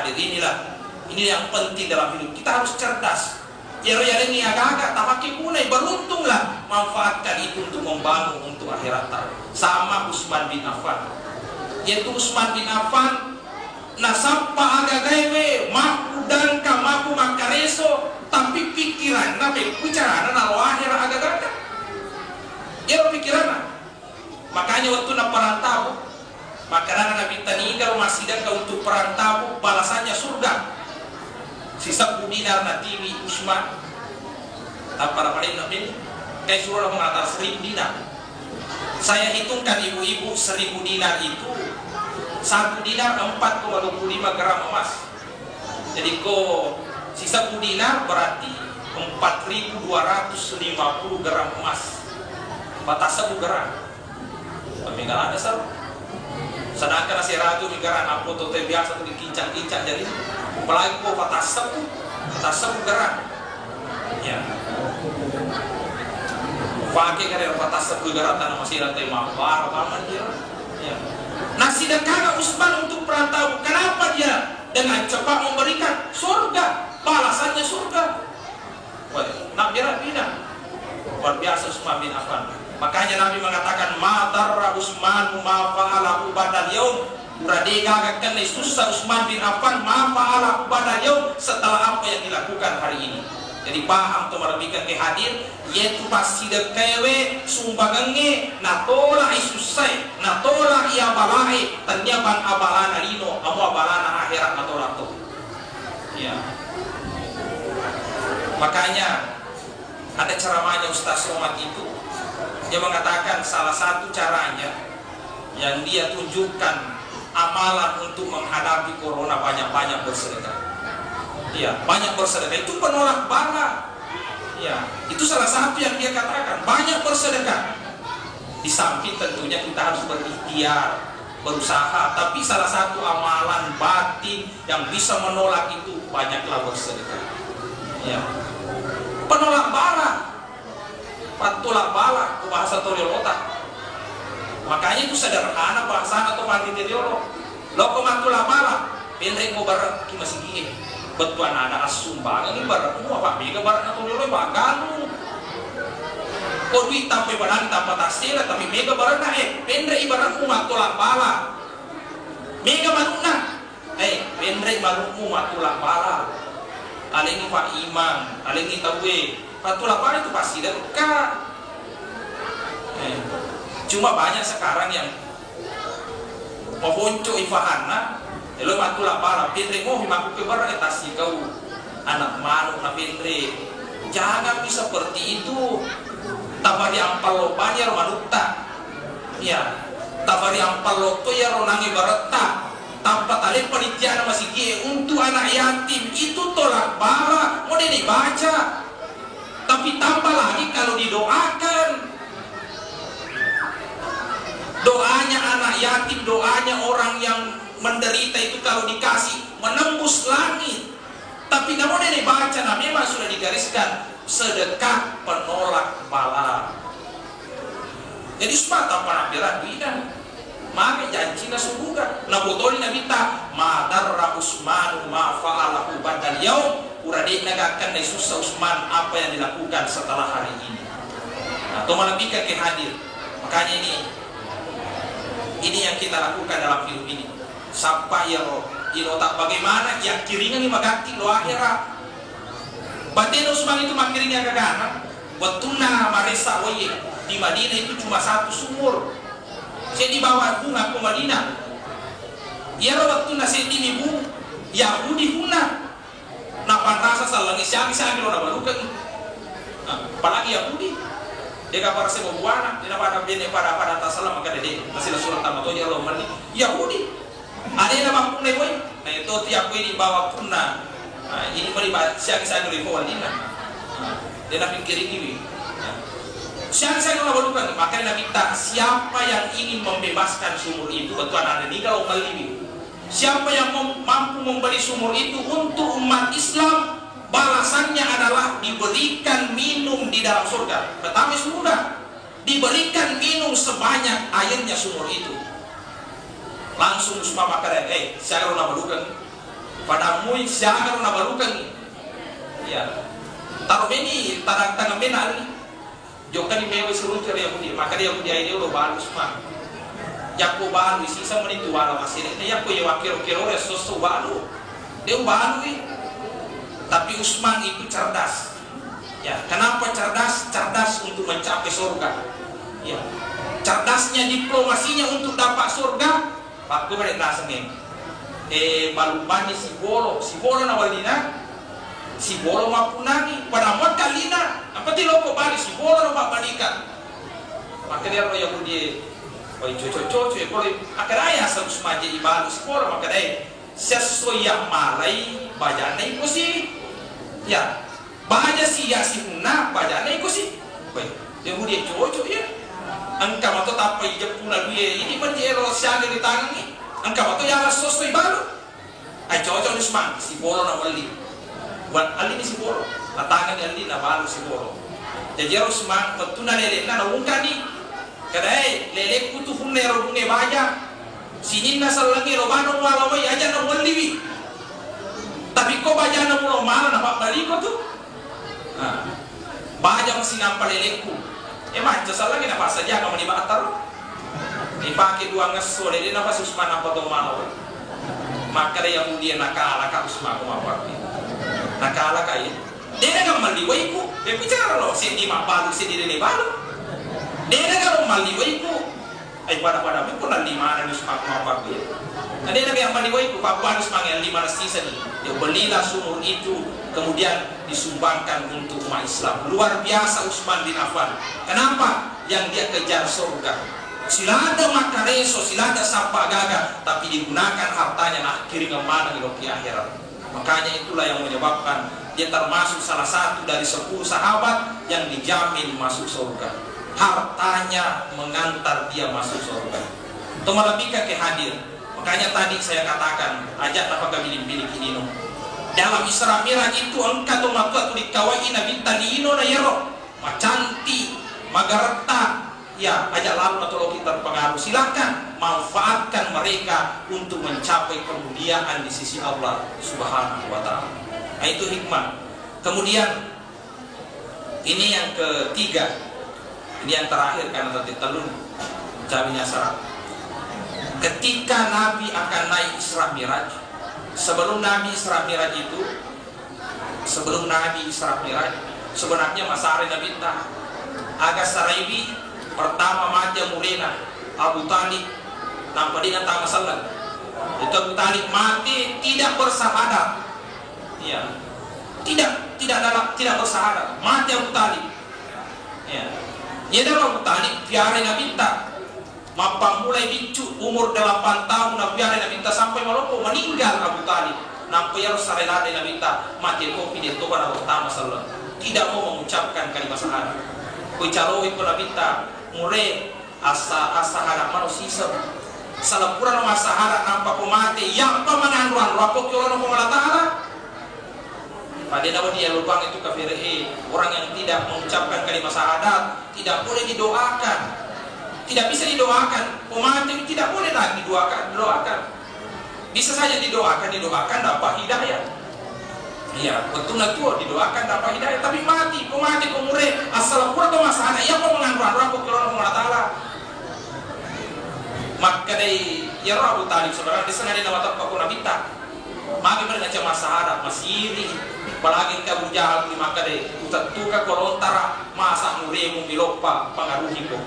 hadir, ini yang penting dalam hidup. Kita harus cerdas. Ya ini agak-agak tak pakai punai, beruntunglah manfaatkan itu untuk membangun untuk akhirat. Sama Utsman bin Affan. Yaitu Utsman bin Affan nasapa agak gawe maku dan kamaku makareso, tapi pikiran nabe bicara nalo akhirat agak-agak. Ya pikiran. Makanya waktu na perantau, makanan Nabi taniga masih dan untuk perantau balasannya surga. Sisa dinar natiwi Utsman tanpa paling nabi kayak suruh mengatar 1000 dinar. Saya hitungkan ibu-ibu, 1000 dinar itu 1 dinar 4,25 gram emas. Jadi kok sisa dinar berarti 4.250 gram emas. Batas 1 gram. Tapi nggak ada sah. Sedangkan nasi ragu mikiran apa tuh biasa tuh dikincang-kincang jadi apalagi kok batas 1 gram. Ya. Pakai karena batas 1 gram tanah masih rantai mawar apa dia. Ya. Nasi dan kakak Utsman untuk perantau. Kenapa dia dengan cepat memberikan surga? Balasannya surga. Wah, nak biar pindah. Luar biasa Utsman bin Affan. Makanya Nabi mengatakan madarra Utsman ma fa'alahu badal yaum. Berarti gagakan susah Utsman bin Affan ma fa'alahu badal yaum setelah apa yang dilakukan hari ini. Jadi paham tu merabikan ke hadir yaitu pasti dekewe sumbagenge natola isusai natola ia balai tanyaban abalana lino amu abalana akhirat natola tu. Ya. Makanya ada ceramahnya Ustaz Somad itu, dia mengatakan salah satu caranya yang dia tunjukkan amalan untuk menghadapi corona banyak-banyak bersedekah. Ya, banyak bersedekah itu penolak bala. Ya, itu salah satu yang dia katakan, banyak bersedekah. Di samping tentunya kita harus berikhtiar, berusaha, tapi salah satu amalan batin yang bisa menolak itu banyaklah bersedekah. Ya. Penolak bala. Patulak bala, itu bahasa Toriolota. Makanya itu sederhana bahasa atau mandi Toriolo. Loko matulak bala, pendek mau bareng masih gini. Betul ada sumbangan ini barang apa mega barang atau dulu bagan kau duit tapi barang tanpa tasila tapi mega barang pendre ibarat umat tolak bala mega manuna pendre ibarat umat tolak bala aling Pak Imam aling tawe tolak bala itu pasti dekat cuma banyak sekarang yang mohonco ifahana lo matula para pendre mo himaku ke barang etasi kau anak manu na pendre jangan bisa seperti itu tabari ampal lo banyak manukta ya tabari ampal lo to ya ronangi barata tanpa tali penitian masih gie untuk anak yatim itu tolak bala mau dibaca tapi tambah lagi kalau didoakan doanya anak yatim doanya orang yang menderita itu kalau dikasih menembus langit. Tapi kamu ini baca, nah memang sudah digariskan sedekah penolak bala. Jadi sepatah penampilan bidan, maka janjinya sungguhkan. Nah botol Nabi ta madarra Utsman ma fa'alahu badal yaum. Uradi negakan dari susah Utsman apa yang dilakukan setelah hari ini. Nah, atau menabikan ke hadir. Makanya ini yang kita lakukan dalam hidup ini. Sampai ya ilo tak bagaimana yang kiringan ni magati lo akhirat. Batin Utsman itu makirinnya ke kanan. Watuna maresa waye di Madinah itu cuma 1 sumur. Saya dibawa bunga ke Madinah. Ya waktu nasi ini bu Yahudi huna. Napan rasa salangi siang lo nabalukan. Apalagi Yahudi. Dia kabar saya mau buana. Dia pada bene pada tasalam maka dia masih surat tamatonya lo mani Yahudi. Ada yang nama punai boy, nah itu tiap ini bawa punna, ini beri siang-siang dari Madinah, dia nak pikir ini, siang-siang orang barukan, makanya Nabi tak siapa yang ingin membebaskan sumur itu betul ada di kalau melibi, siapa yang mampu membeli sumur itu untuk umat Islam, balasannya adalah diberikan minum di dalam surga. Pertama sudah diberikan minum sebanyak airnya sumur itu. Langsung semua makanan, saya kalau nama dukan, pada mui siaga na balukan ni. Ya. Taruh ini tangga mena ni. Jokan ni mewe suruh cari Yahudi, maka dia Yahudi ini udah baru semua. Yaku baru sisa menit wala masih ni. Yaku ya wakil-wakil orang susu baru. Dia baru ni. Tapi Utsman itu cerdas. Ya, kenapa cerdas? Cerdas untuk mencapai surga. Ya. Cerdasnya diplomasinya untuk dapat surga. Pak gue balik langsung ni. Balubani si bolo na walina. Si bolo mapunani pada mod kalina apa ti loko bali si bolo na balikan maka dia ro Yahudi oi coco kalau akaraya sa usmaje ibalu si bolo maka dai sesuai yang malai bajana iko si ya baja si ya si hunna bajana iko si oi Yahudi coco ya angka mato tapai jepuna duye ini menjelo siaga di tangan ni angka mato ya sesuai balu ai coco usman si bolo na wali buat alin si boro, latangan alin na balu si boro. Jadi harus mang petuna lele na ungka ni, kadai lele kutu hunne robunge baja, sinin na salangi robano wala wai aja na waliwi. Tapi ko baja na mulo mala na bali ko tu, baja masih nampal leleku. Emang salangi na pas saja kamu di batar. Dipakai dua ngeso lele na pas Utsman apa tu malu. Maka dia yang dia nakala ka Utsman ko mapati. Nakala kaya dia nggak maliwai ku dia bicara loh si di mabalu si di dene balu dia nggak maliwai ku pada pun nanti mana di semak apa dia dia nggak maliwai ku apa harus manggil 5 sisa nih dia belilah sumur itu kemudian disumbangkan untuk umat Islam luar biasa Utsman bin Affan kenapa yang dia kejar surga silada makareso silada sapa gaga tapi digunakan hartanya nak kiri kemana di akhirat. Makanya itulah yang menyebabkan dia termasuk salah satu dari 10 sahabat yang dijamin masuk surga. Hartanya mengantar dia masuk surga. Teman lebihkan ke hadir. Makanya tadi saya katakan, ajak apa kami pilih ini no. Dalam Isra Miraj itu engkau tomatua tu dikawai nabi tadiino na yero. Macanti, magarta. Ya, ajak lalu atau kita terpengaruh. Silakan manfaatkan mereka untuk mencapai kemuliaan di sisi Allah Subhanahu wa taala. Nah, itu hikmah. Kemudian ini yang ketiga. Ini yang terakhir karena tadi telun jaminya syarat. Ketika Nabi akan naik Isra Miraj, sebelum Nabi Isra Miraj sebenarnya Masari Nabi agak saraibi pertama mati Murena Abu Talib nampak dengan tak masalah itu Abu Talib mati tidak bersahadat ya tidak bersahadat mati Abu Talib ya dalam Abu Talib biarin Nabi tak mapa mulai bicu umur 8 tahun biarin Nabi tak sampai maloko meninggal Abu Talib nampak ya sarelade Nabi tak mati kopi dia tu pada pertama masalah tidak mau mengucapkan kalimat syahadat kuicaroi pun Nabi tak mure asa harap manusia salapura no asa harap nampak pemati yang pemananduan rapok kilo no pemala ta'ala pada nama dia lubang itu kafir orang yang tidak mengucapkan kalimat syahadat tidak boleh didoakan tidak bisa didoakan pemati tidak boleh lagi didoakan bisa saja didoakan dapat hidayah iya, betul na tuh didoakan dapat hidayah tapi mati kumure asal pura tuh masalah ya kok mengandung aku kira Allah Taala maka dari ya Abu Talib sebenarnya di sana di nama takut Nabi tak maka mereka cuma syahadat masiri apalagi Abu Jahal di maka dari utatuka kolontara masa muremu milopa pengaruhi kok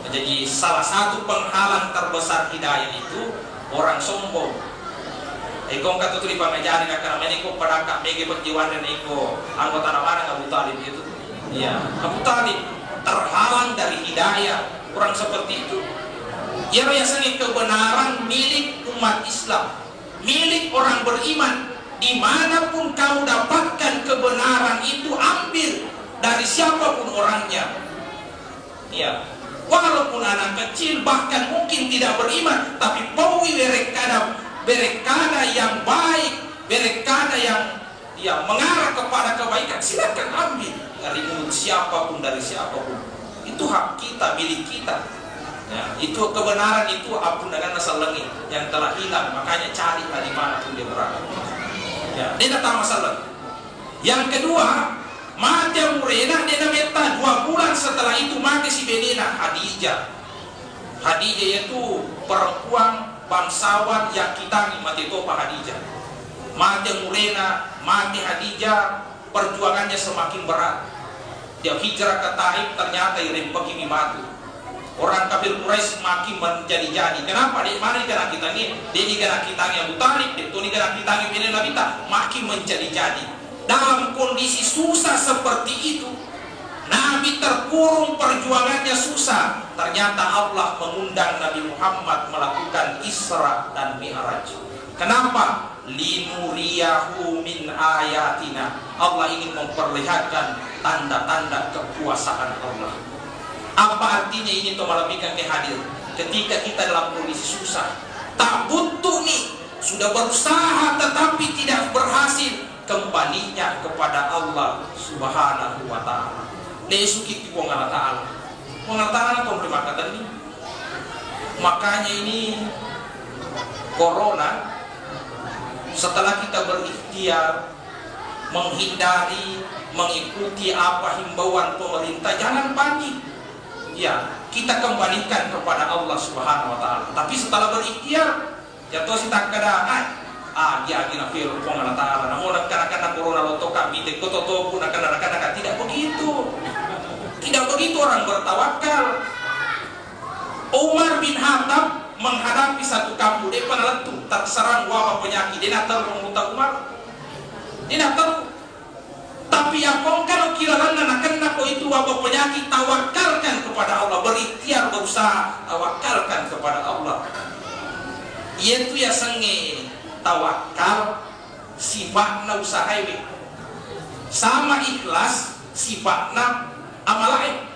jadi salah satu penghalang terbesar hidayah itu orang sombong Iko kata tu di pengajari nak karena meniko pada kak bagi perjiwan dan iko anggota nama Abu Talib itu. Ya, Abu Talib terhalang dari hidayah orang seperti itu. Ya biasanya kebenaran milik umat Islam, milik orang beriman. Dimanapun kamu dapatkan kebenaran itu ambil dari siapapun orangnya. Ya, walaupun anak kecil bahkan mungkin tidak beriman, tapi pawi berekada yang baik, berekada yang mengarah kepada kebaikan, silakan ambil dari mulut siapapun dari siapapun. Itu hak kita, milik kita. Ya, itu kebenaran itu apun dengan asal langit yang telah hilang, makanya cari di mana pun dia berada. Ya, dia datang masalah. Yang kedua, mati Murena dia meta 2 bulan setelah itu mati si Benina Hadijah. Hadijah itu perempuan bangsawan yang kita mati itu Pak Hadijah. Mati Murena, mati Hadijah, perjuangannya semakin berat. Dia hijrah ke Taif, ternyata irim pergi mati. Orang kafir Quraisy semakin menjadi-jadi. Kenapa? Dia mana negara kita ini? Dia negara kita yang Abu Talib, itu negara kita yang Bini Nabi makin menjadi-jadi. Dalam kondisi susah seperti itu, Nabi terkurung, perjuangannya susah. Ternyata Allah mengundang Nabi Muhammad melakukan Isra dan Mi'raj. Kenapa? Linuriyahu min ayatina. Allah ingin memperlihatkan tanda-tanda kekuasaan Allah. Apa artinya ini untuk malamikan kehadir? Ketika kita dalam kondisi susah, tak butuh nih, sudah berusaha tetapi tidak berhasil, kembalinya kepada Allah Subhanahu wa ta'ala. Lesuki wong Allah ta'ala. Wong Allah ta'ala terima kata ini. Makanya ini corona, setelah kita berikhtiar menghindari, mengikuti apa himbauan pemerintah, jangan panik. Ya, kita kembalikan kepada Allah Subhanahu wa ta'ala. Tapi setelah berikhtiar, jatuh si tak kada dia agina fil pong Allah ta'ala. Namun akan corona loto kami tekoto pun akan tidak begitu. Tidak begitu orang bertawakal. Umar bin Khattab menghadapi satu kampung, dia penaletu terserang wabah penyakit. Dia nak tahu memutar Umar. Dia nak tahu. Tapi yang kalau kira-kira nak itu wabah penyakit, tawakalkan kepada Allah, berikhtiar, berusaha, tawakalkan kepada Allah. Itu ya senge tawakal sifatna usaha ini. Sama ikhlas sifatna amal lain.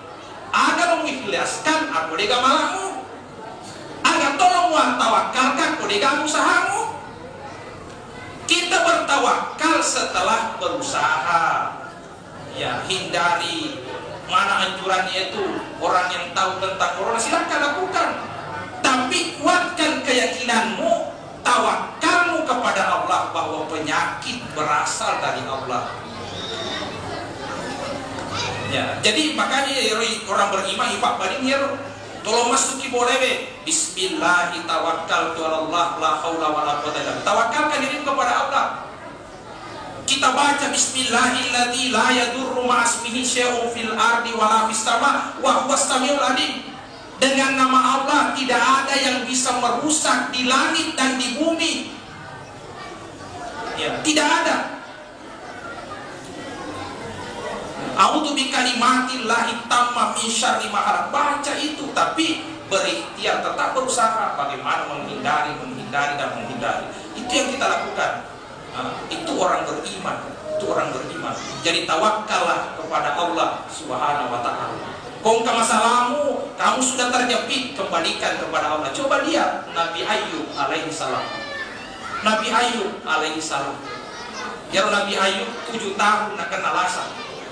Ada mengikhlaskan aku dega malamu. Ada tolong tawakalkan aku dega usahamu. Kita bertawakal setelah berusaha. Ya, hindari mana anjurannya itu. Orang yang tahu tentang corona silakan lakukan. Tapi kuatkan keyakinanmu, tawakalmu kepada Allah bahwa penyakit berasal dari Allah. Ya, jadi makanya orang beriman ipak bading hero. Tolong masuki boleh be. Bismillahi tawakkaltu 'ala Allah la haula wala quwwata illa billah. Tawakkalkan diri kepada Allah. Kita baca bismillahilladzi la yadurru ma'asmihi syai'un fil ardi wala fis sama wa huwas samiul alim. Dengan nama Allah tidak ada yang bisa merusak di langit dan di bumi. Ya, tidak ada. A'udzu bikalimatillahi tamma min syarri ma khalaq. Baca itu, tapi berikhtiar, tetap berusaha bagaimana menghindari dan menghindari. Itu yang kita lakukan. Itu orang beriman. Itu orang beriman. Jadi tawakkallah kepada Allah Subhanahu wa ta'ala. Kongka masalahmu, kamu sudah terjepit, kembalikan kepada Allah. Coba lihat Nabi Ayub alaihi salam. Nabi Ayub alaihi salam. Ya, Nabi Ayub 7 tahun akan alasan.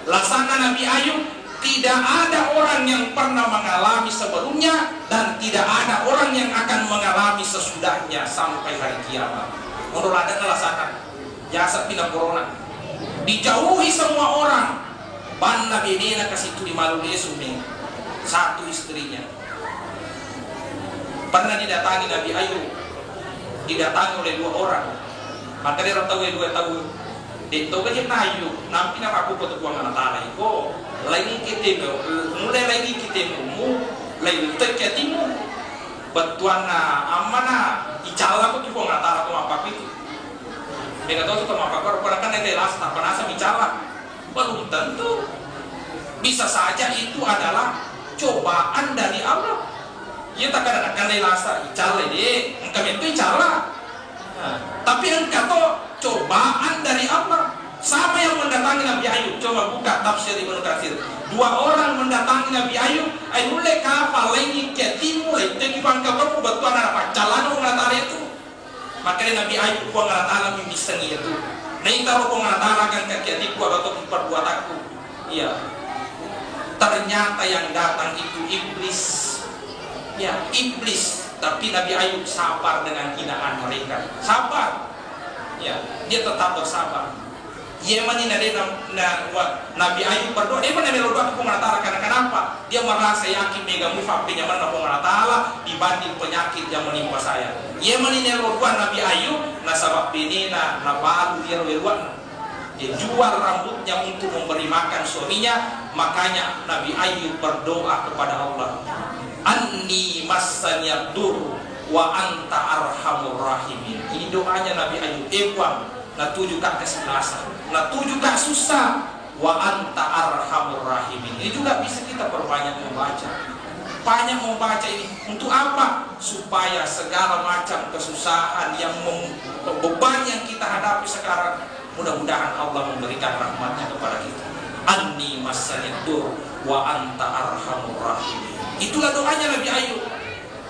Laksana Nabi Ayub, tidak ada orang yang pernah mengalami sebelumnya dan tidak ada orang yang akan mengalami sesudahnya sampai hari kiamat. Menurut ada laksana jasa pindah corona, dijauhi semua orang. Ban Nabi Nina kasih tu di malu suming satu istrinya. Pernah didatangi Nabi Ayub, didatangi oleh 2 orang. Maka dia tahu 2 tahun. Dito ka Ayub, nampi na ako patukuang anak tanay ko. Lagi kita mo, mulai lagi kita mo, lagi kita mo. Batuan na, ama na, icala ko kipong anak tanay ko mapak itu. Mereka tahu itu mapak ko, pernah kan nanti lasta, panasa icala. Belum tentu. Bisa saja itu adalah cobaan dari Allah. Ia tak ada kan lasta, icala deh, engkau itu icala. Tapi engkau cobaan dari Allah. Sama yang mendatangi Nabi Ayub. Coba buka tafsir Ibnu Katsir. 2 orang mendatangi Nabi Ayub. Ayule kapal lagi ketimu lagi tegi pangka berku batuan apa calano ngatara itu. Makanya Nabi Ayub ku ngatara mimisengi itu. Nei karo ku ngatara kan ketiku atau perbuat aku. Iya. Ternyata yang datang itu iblis. Ya, iblis. Tapi Nabi Ayub sabar dengan hinaan mereka. Sabar. Ya, dia tetap bersabar. Yemen ini Nabi Ayub berdoa, dia mana berdoa ke Allah Ta'ala karena kenapa? Dia merasa yakin mega mufak penyaman Allah Ta'ala dibanding penyakit yang menimpa saya. Yemen ini berdoa Nabi Ayub, nasabab binina, nabalu dia berdoa. Dia jual rambutnya untuk memberi makan suaminya, makanya Nabi Ayub berdoa kepada Allah. Anni massanya dur wa anta arhamur rahimin. Ini doanya Nabi Ayub. Na tujuh kak kesebelasan, na tujuh kak susah, wa anta arhamur rahimin. Ini juga bisa kita perbanyak membaca. Banyak membaca ini untuk apa? Supaya segala macam kesusahan yang beban yang kita hadapi sekarang, mudah-mudahan Allah memberikan rahmatnya kepada kita. Anni masanidur wa anta arhamur rahimin. Itulah doanya Nabi Ayub.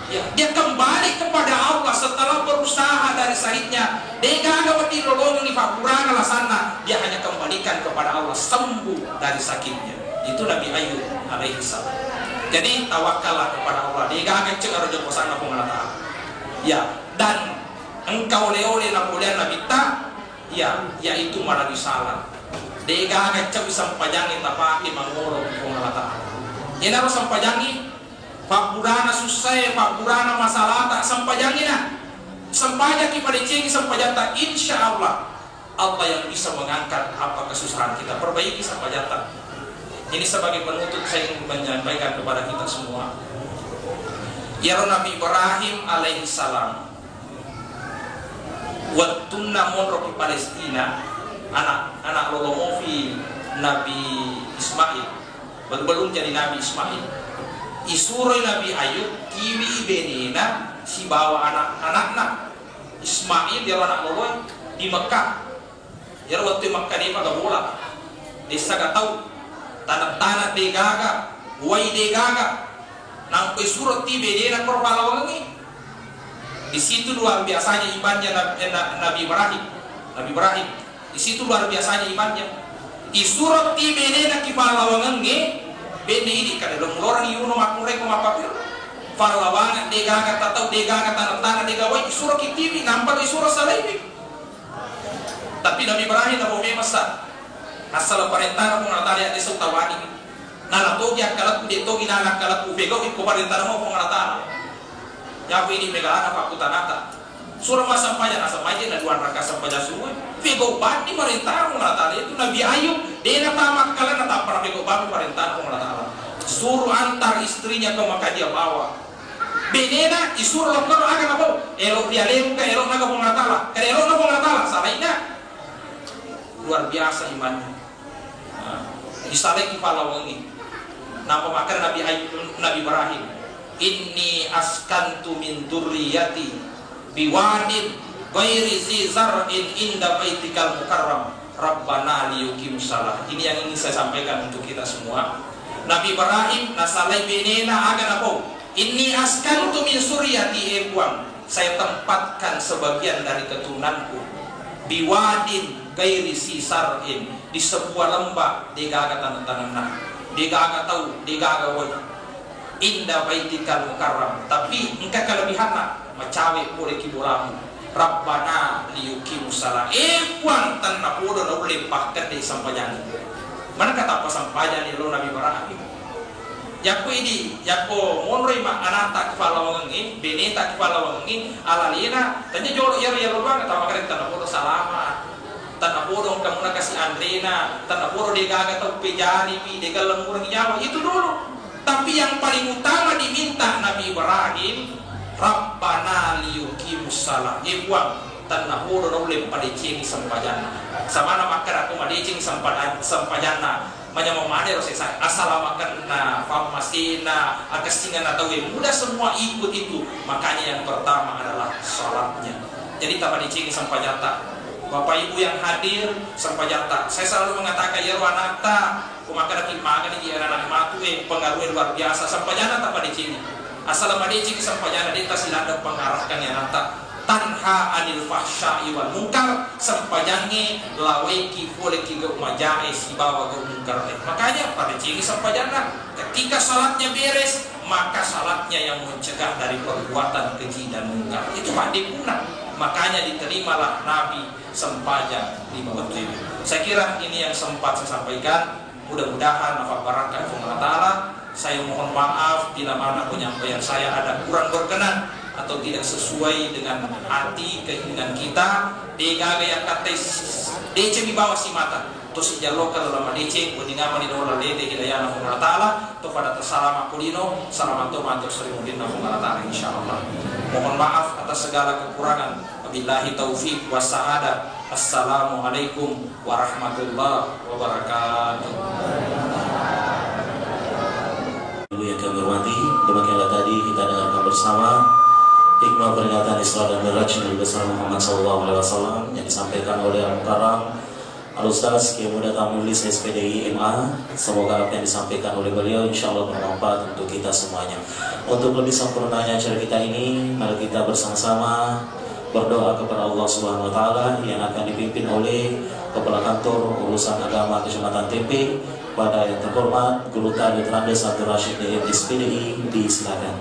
Ya, dia kembali kepada Allah setelah berusaha dari sahidnya. Dia gak di lolong di fakurana lah sana. Dia hanya kembalikan kepada Allah, sembuh dari sakitnya. Itu Nabi Ayub alaihi salam. Jadi tawakallah kepada Allah. Dia gak cek arjo kosan aku mengatakan. Ya, dan engkau oleh nakulian Nabi tak. Ya, yaitu malah disalah. Dia gak cek sampajangin tapaki mangoro aku mengatakan. Ini harus sampajangi. Pak Burana susah, Pak Burana masalah tak sampajangin lah. Sampajak pada cengi sampajata, insya Allah Allah yang bisa mengangkat apa kesusahan kita. Perbaiki sampajata. Ini sebagai penutup saya ingin menyampaikan kepada kita semua. Ya Nabi Ibrahim alaihi salam. Wattunna monro di Palestina, anak lolomofi Nabi Ismail. Belum jadi Nabi Ismail. Isuroi Nabi Ayub kiwi ibenina si bawa anak-anaknya Ismail dia anak loloy di Mekah. Ya waktu Mekah dia pakai bola. Desa gak tahu tanah-tanah degaga, wai degaga. Nang isuroi ibenina korpalawangi. Di situ luar biasanya imannya Nabi Ibrahim. Nabi Ibrahim. Di situ luar biasanya imannya. Isuroi ibenina kipalawangi. Beni ini kada dong orang yuno makmure ko mapapir parlawangan degaga tatau degaga tanah-tanah degawai isura kitiwi nampak isura salaibi. Tapi Nabi Ibrahim nabo memasa asal perintah ko ngatali ade sutawani nala togi akalat de togi nala akalat ubego ko perintah mo ko ngatala ya ko ini megala apa kutanata surah masampaya na dua raka sampaya suwe vego bandi perintah ko ngatali itu Nabi Ayub dia tamak kalian tak pernah vego bandi perintah ko ngatala suruh antar istrinya ke Makkah dia bawa benena isuruh lokor akan apa elok dia lemu ke elok naga ko ngatala ke elok naga ko ngatala salahnya luar biasa imannya. Disaleh kepala wangi nampak makan Nabi Ayub Nabi Ibrahim inni askantu min durriyati biwadin ghairi zi zar'in inda baitikal mukarram rabbana liyuqimus shalah. Ini yang ingin saya sampaikan untuk kita semua. Nabi Ibrahim nasalai benena agan apa? Inni askantu min suryati ebuang. Saya tempatkan sebagian dari keturunanku biwadin ghairi zi zar'in di sebuah lembah degaga tanah-tanah. Degaga tahu, degaga wajib inda baitikal mukarram. Tapi engkau kelebihanna macawe boleh kibulamu Rabbana liyuqimus shalah. Puan tanpa podo na boleh pakkan di sampajani. Mana kata apa sampajani lo Nabi Ibrahim. Yaku ini, yaku monroi mak anata kepala wangi, beneta kepala wangi, alalina. Tanya jolo yaro banget sama keren tanpa podo salamat. Tanpa podo kamu nak kasih Andrena, tanpa podo degaga tau pejani pi degal lemurang Jawa itu dulu. Tapi yang paling utama diminta Nabi Ibrahim, Rabbana liyuqimus shalah. Buang tanah podo na boleh pada cing sampajana. Sama nama kera ko madicing sampajana. Manya mamade ro saya assalamualaikum na famasina akasingan atau mudah semua ikut itu. Makanya yang pertama adalah salatnya. Jadi tak madicing sampajata. Bapak Ibu yang hadir sampajata. Saya selalu mengatakan ya wanata kumakan makan di anak matu pengaruh luar biasa sampajana tak madicing. Assalamualaikum sampajana dia silada pengarahkan yang nata tanha anil fahsya'i wal munkar sampajangi laweki foleki ke majae si bawa ke munkar. Makanya pada ciri sampajana ketika salatnya beres maka salatnya yang mencegah dari perbuatan keji dan munkar itu pada punah. Makanya diterimalah Nabi sempanya di waktu itu. Saya kira ini yang sempat saya sampaikan. Mudah-mudahan nafas barangkali Allah Ta'ala. Saya mohon maaf bila mana penyampaian saya ada kurang berkenan atau tidak sesuai dengan hati keinginan kita. Dega yang kata DC di bawah si mata to si jalokal lama DC kuninga mani dola lede hidayana Allah Ta'ala to pada tersalama kulino salamat to mantuk serimuddin Allah Ta'ala insyaallah. Mohon maaf atas segala kekurangan. Wabillahi taufiq wassahadah. Assalamualaikum warahmatullahi wabarakatuh. Ibu yang kami hormati, demikianlah tadi kita dengarkan bersama hikmah peringatan Isra dan Mi'raj Nabi besar Muhammad SAW yang disampaikan oleh Al-Mukarram Al-Ustaz Kiai Muda Tamulis SPDI MA. Semoga apa yang disampaikan oleh beliau insya Allah bermanfaat untuk kita semuanya. Untuk lebih sempurnanya acara kita ini, mari kita bersama-sama berdoa kepada Allah Subhanahu wa Ta'ala yang akan dipimpin oleh Kepala Kantor Urusan Agama Kecamatan Tempe pada yang terhormat Guru Tani Trandes Abdul Rashid dari SPDI. Disilakan.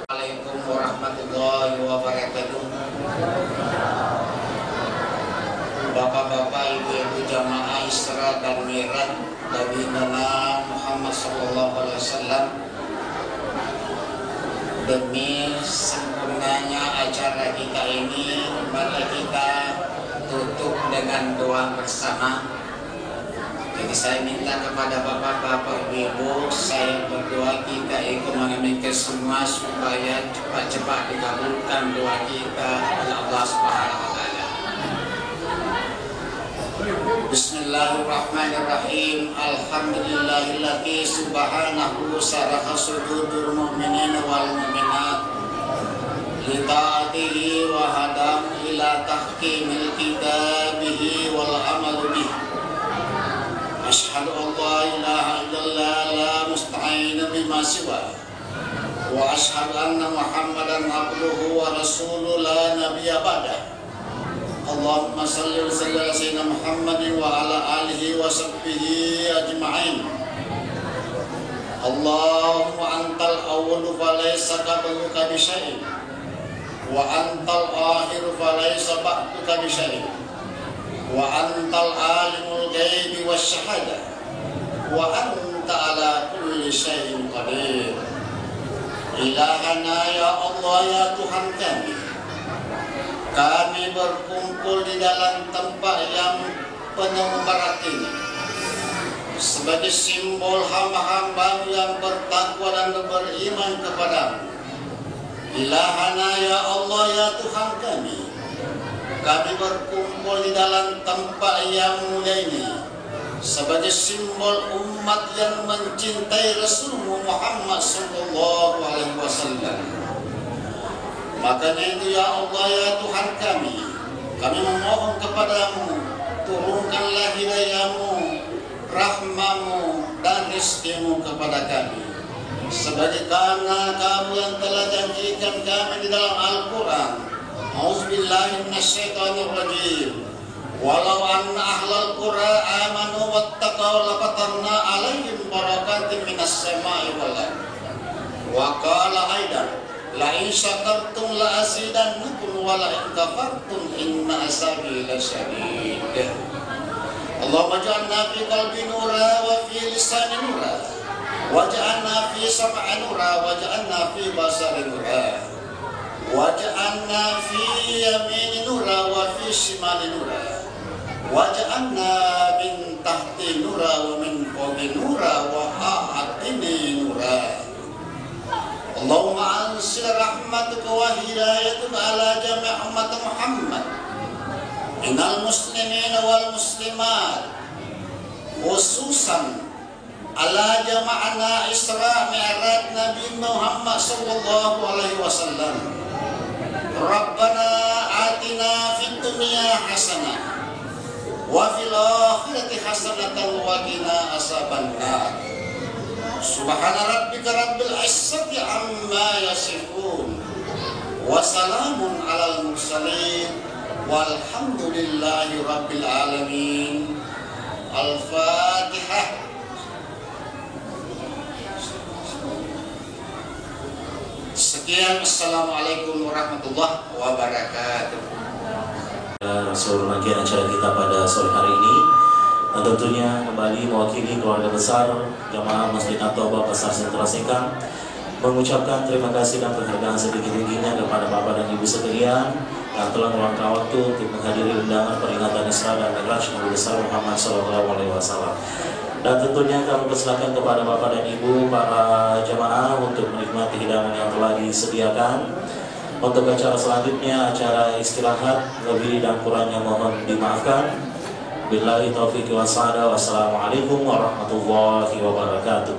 Assalamualaikum warahmatullahi wabarakatuh. Bapak-bapak, ibu-ibu jamaah Isra dan Mi'raj Nabi Muhammad SAW, demi sempurnanya acara kita ini, mari kita tutup dengan doa bersama. Jadi saya minta kepada bapak-bapak ibu, saya berdoa kita ikut menginginkan semua supaya cepat-cepat dikabulkan doa kita oleh Allah Subhanahu wa Ta'ala. Bismillahirrahmanirrahim. Alhamdulillahilladzi subhanahu saraha sudurul mu'minin wal mu'minat li ta'atihi wa hadam ila tahkimil kitabihi wal amal bihi. Asyhadu an la ilaha illallah la musta'ina bima siwa wa asyhadu anna Muhammadan abduhu wa rasuluhu la nabiyya ba'da. Allahumma salli wa sallim ala sayyidina Muhammadin wa ala alihi wa sahbihi ajma'in. Allahumma antal awwalu falaysa qabluka bi syai'in wa antal akhiru falaysa ba'duka bi syai'in wa antal alimul ghaibi wasyahada wa anta ala kulli syai'in qadir. Ilahana ya Allah, ya Tuhan kami berkumpul di dalam tempat yang penuh barat ini sebagai simbol hamba-hamba yang bertakwa dan beriman kepadamu. Ilahana ya Allah, ya Tuhan kami berkumpul di dalam tempat yang mulia ini sebagai simbol umat yang mencintai Rasulullah Muhammad SAW. Makanya itu ya Allah, ya Tuhan kami memohon kepadamu, turunkanlah hidayahmu, rahmamu dan rizkimu kepada kami. Sebagaimana kamu yang telah janjikan kami di dalam Al-Quran. Auzubillahi minasyaitonirrajim. Walau anna ahlal qura amanu wattaqaw lafatahna alaihim barakatin minas sama'i wal ardh. Wa qala aidan la in syakartum la azidannakum wa la in kafartum inna azabi lasyadid. Allahumma ja'alna fi qalbi nura wa fi lisani nura wa ja'alna fi sam'i nura wa ja'alna fi basari nura wa ja'alna fi yamini nura wa fi shimali nura wa ja'alna min tahti nura wa min fawqi nura wa a'atini nura. Allahumma anzil rahmatuka wa hidayatuka ala jami' umat Muhammad minal muslimin wal muslimat, khususan ala jama'ana Isra Mi'raj Nabi Muhammad sallallahu alaihi wasallam. Rabbana atina fid dunya hasanah wa fil akhirati hasanatan wa qina azabannar. Subhana rabbika rabbil izzati amma yasifun wa salamun alal mursalin walhamdulillahi rabbil alamin. Al-Fatihah. Sekian, assalamualaikum warahmatullahi wabarakatuh. seluruh rangkaian acara kita pada sore hari ini. Dan tentunya kembali mewakili keluarga besar Jamaah Masjid At-Taubah Pasar Sentra Sengkang mengucapkan terima kasih dan penghargaan setinggi-tingginya kepada Bapak dan Ibu sekalian yang telah meluangkan waktu untuk menghadiri undangan peringatan Isra dan Mi'raj Nabi besar Muhammad SAW. Dan tentunya kami persilakan kepada Bapak dan Ibu para jamaah untuk menikmati hidangan yang telah disediakan. Untuk acara selanjutnya, acara istirahat, lebih dan kurangnya mohon dimaafkan. Billahi taufiq wa sa'ada. Wassalamualaikum warahmatullahi wabarakatuh.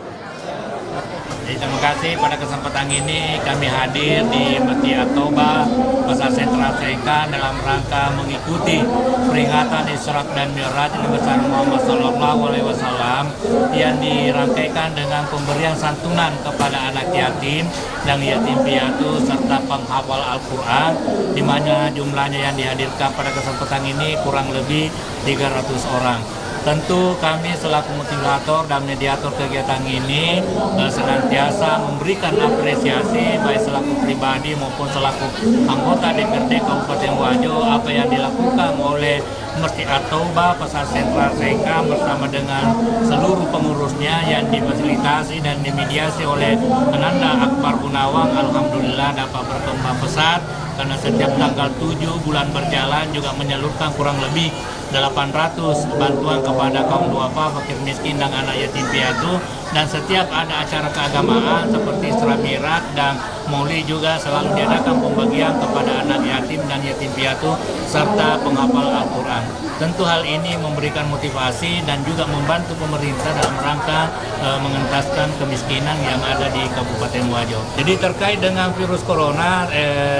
Terima kasih. Pada kesempatan ini kami hadir di Masjid At-Taubah Pasar Sentra Sengkang dalam rangka mengikuti peringatan Isra dan Mi'raj Nabi besar Muhammad SAW yang dirangkaikan dengan pemberian santunan kepada anak yatim dan yatim piatu serta penghafal Al-Quran, di mana jumlahnya yang dihadirkan pada kesempatan ini kurang lebih 300 orang. Tentu kami selaku motivator dan mediator kegiatan ini senantiasa memberikan apresiasi baik selaku pribadi maupun selaku anggota DPRD Kabupaten Wajo apa yang dilakukan oleh Masjid At-Taubah Pasar Sentra Sengkang bersama dengan seluruh pengurusnya yang difasilitasi dan dimediasi oleh Ananda Akbar Gunawan. Alhamdulillah dapat berkembang pesat karena setiap tanggal 7 bulan berjalan juga menyalurkan kurang lebih 800 bantuan kepada kaum duafa, fakir miskin dan anak yatim piatu, dan setiap ada acara keagamaan seperti Isra Mi'raj dan Maulid juga selalu diadakan pembagian kepada anak yatim dan yatim piatu serta penghafal Al-Quran. Tentu hal ini memberikan motivasi dan juga membantu pemerintah dalam rangka mengentaskan kemiskinan yang ada di Kabupaten Wajo. Jadi terkait dengan virus corona,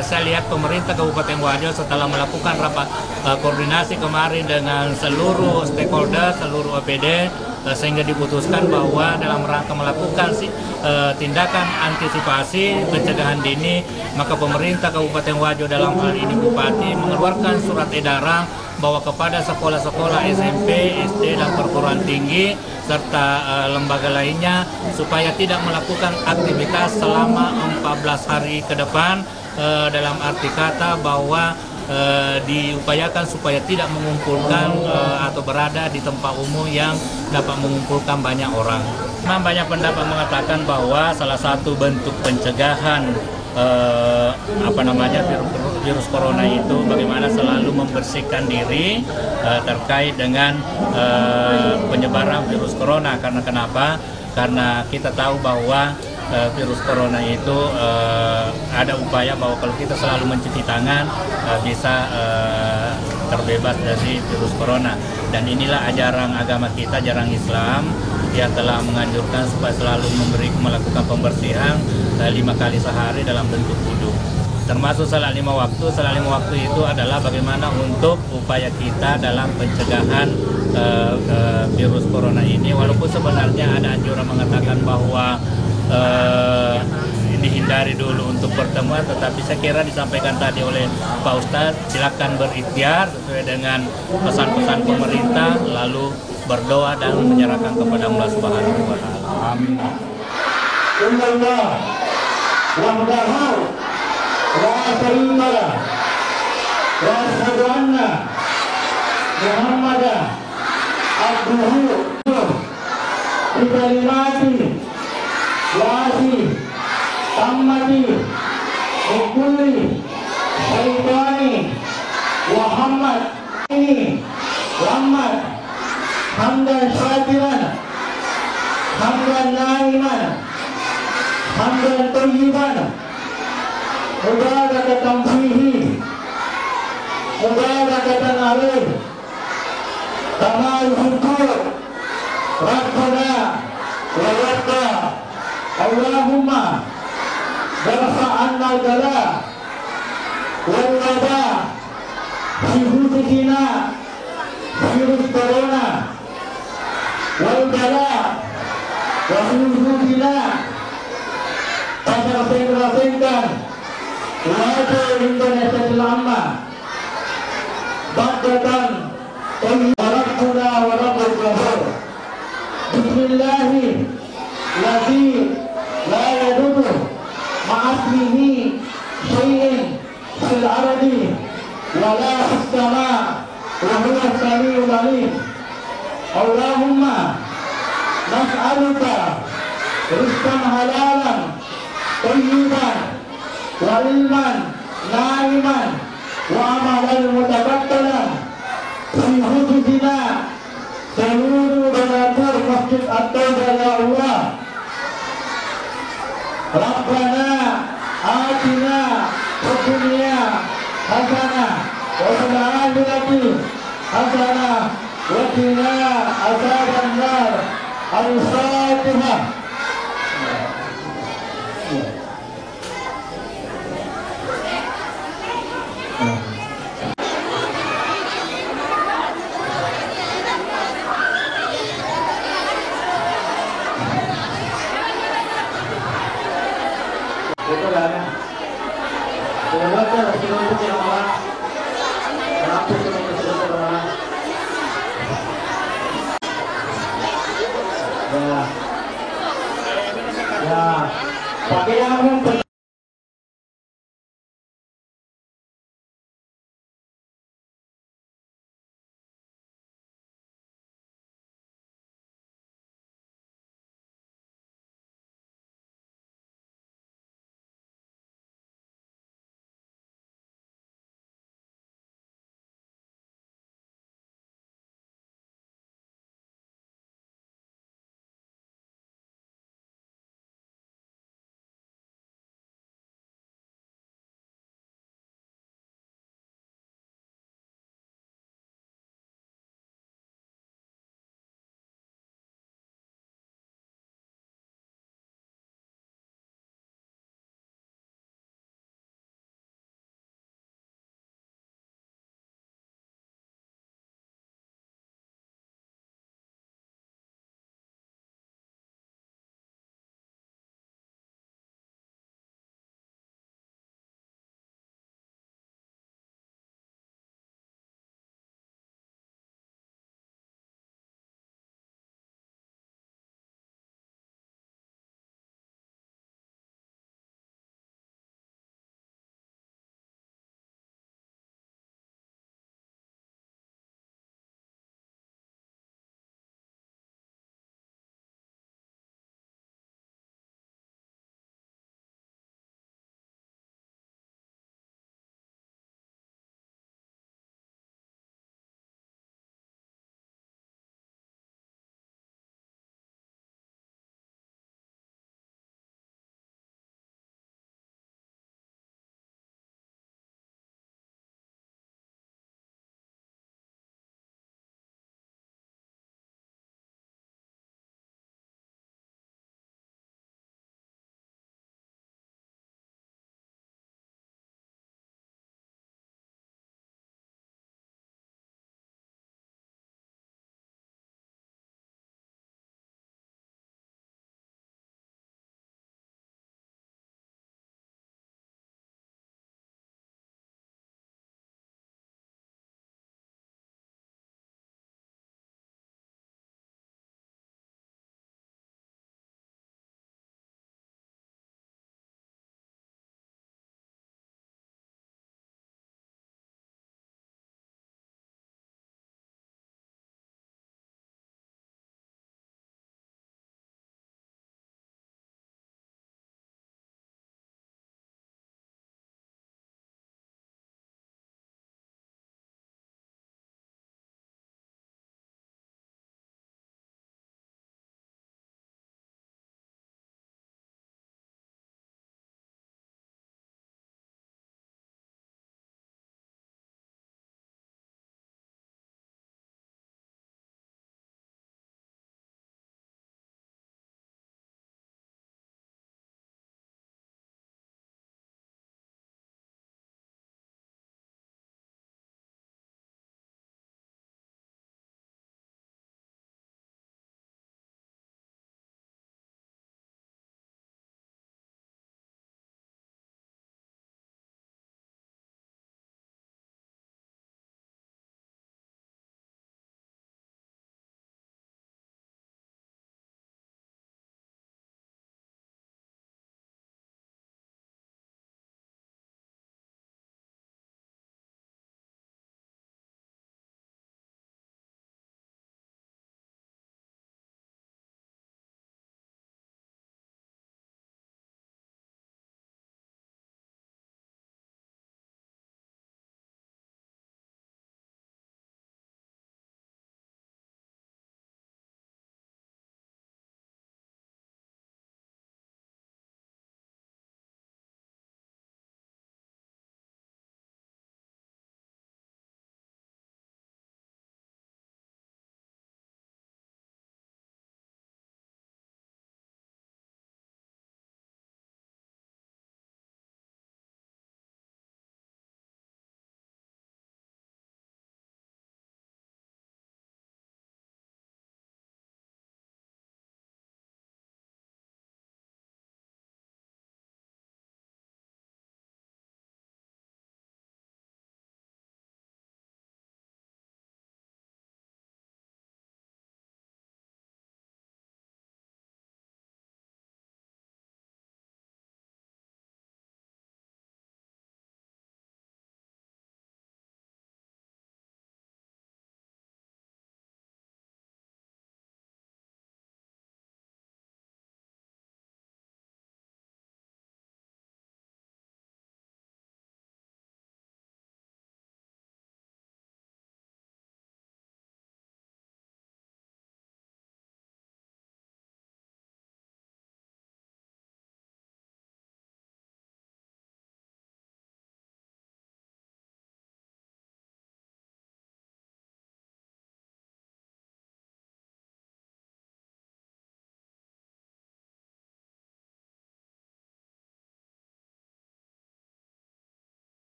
saya lihat pemerintah Kabupaten Wajo setelah melakukan rapat koordinasi kemarin dengan seluruh stakeholder, seluruh OPD, sehingga diputuskan bahwa dalam rangka melakukan tindakan antisipasi pencegahan dini, maka pemerintah Kabupaten Wajo dalam hal ini Bupati mengeluarkan surat edaran bahwa kepada sekolah-sekolah SMP, SD dan perguruan tinggi serta lembaga lainnya supaya tidak melakukan aktivitas selama 14 hari ke depan, dalam arti kata bahwa diupayakan supaya tidak mengumpulkan atau berada di tempat umum yang dapat mengumpulkan banyak orang. Memang banyak pendapat mengatakan bahwa salah satu bentuk pencegahan virus corona itu bagaimana selalu membersihkan diri terkait dengan penyebaran virus corona. Karena kenapa? Karena kita tahu bahwa virus corona itu ada upaya bahwa kalau kita selalu mencuci tangan bisa terbebas dari virus corona. Dan inilah ajaran agama kita, ajaran Islam yang telah menganjurkan supaya selalu melakukan pembersihan 5 kali sehari dalam bentuk wudu. Termasuk salat 5 waktu. Salat 5 waktu itu adalah bagaimana untuk upaya kita dalam pencegahan virus corona ini. Walaupun sebenarnya ada anjuran mengatakan bahwa dihindari dulu untuk pertemuan, tetapi saya kira disampaikan tadi oleh Pak Ustadz, silakan berikhtiar sesuai dengan pesan-pesan pemerintah, lalu berdoa dan menyerahkan kepada Allah Subhanahu wa Ta'ala. Amin. Alhamdulillah wahdahu la syarika lah wa asyhadu anna Muhammadan abduhu bi kalimati wasi tammati min kulli syaitani Muhammad ini Muhammad hamdan syakiran hamdan naiman hamdan thayyiban mubarakatan fihi mubarakatan alaih kama yuhibbu rabbuna wa yarda. Allahumma barfa anna al-bala wal waba fi hududina virus corona wal bala wa fi hududina Pasar Sentra Sengkang Wajo Indonesia Selama Bagdatan Rabbuna wa Rabbul Ghafur. Bismillahi Ladzi la yadudu ma'asmihi syai'in fil ardi wa la fis sama. zalim. Allahumma nas'aluka rizqan halalan thayyiban wa ilman na'iman wa amalan mutabakkalan fi hududina seluruh donatur Masjid At-Taubah ya Allah. Rabbana atina fid dunya hasanah wa fil akhirati hasanah wa qina adzaban nar. Al-Fatihah. Betul lah ya. Betul itu yang malah. Kenapa itu malah? Ya.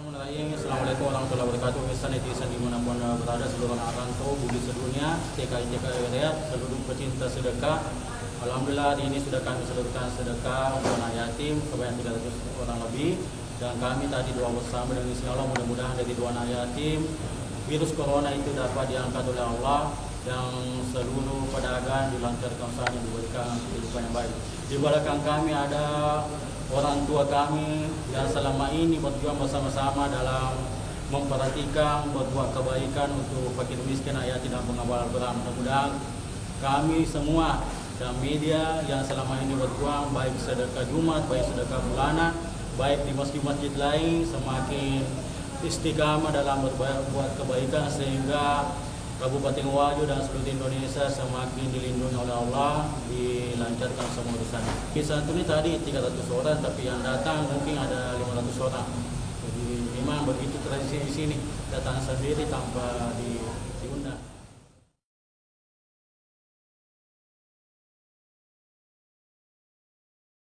Bismillahirrahmanirrahim. Assalamualaikum warahmatullahi wabarakatuh. Netizen dimanapun berada, seluruh anak rantau, budi sedunia, TKI wilayah, seluruh pecinta sedekah. Alhamdulillah hari ini sudah kami salurkan sedekah untuk anak yatim sebanyak 300 orang lebih. Dan kami tadi doa bersama dengan insya Allah mudah-mudahan dari dua anak yatim virus corona itu dapat diangkat oleh Allah dan seluruh pedagang dilancarkan usahanya, diberikan kehidupan yang baik. Di belakang kami ada orang tua kami yang selama ini berjuang bersama-sama dalam memperhatikan, berbuat kebaikan untuk fakir miskin, ayat dan pengawal beram. Mudah-mudahan kami semua dan media yang selama ini berjuang baik sedekah Jumat, baik sedekah bulanan, baik di masjid-masjid lain semakin istiqamah dalam berbuat kebaikan sehingga Kabupaten Wajo dan seluruh Indonesia semakin dilindungi oleh Allah, dilancarkan semua urusan. Kisah ini tadi 300 orang, tapi yang datang mungkin ada 500 orang. Jadi memang begitu tradisi di sini, datang sendiri tanpa diundang.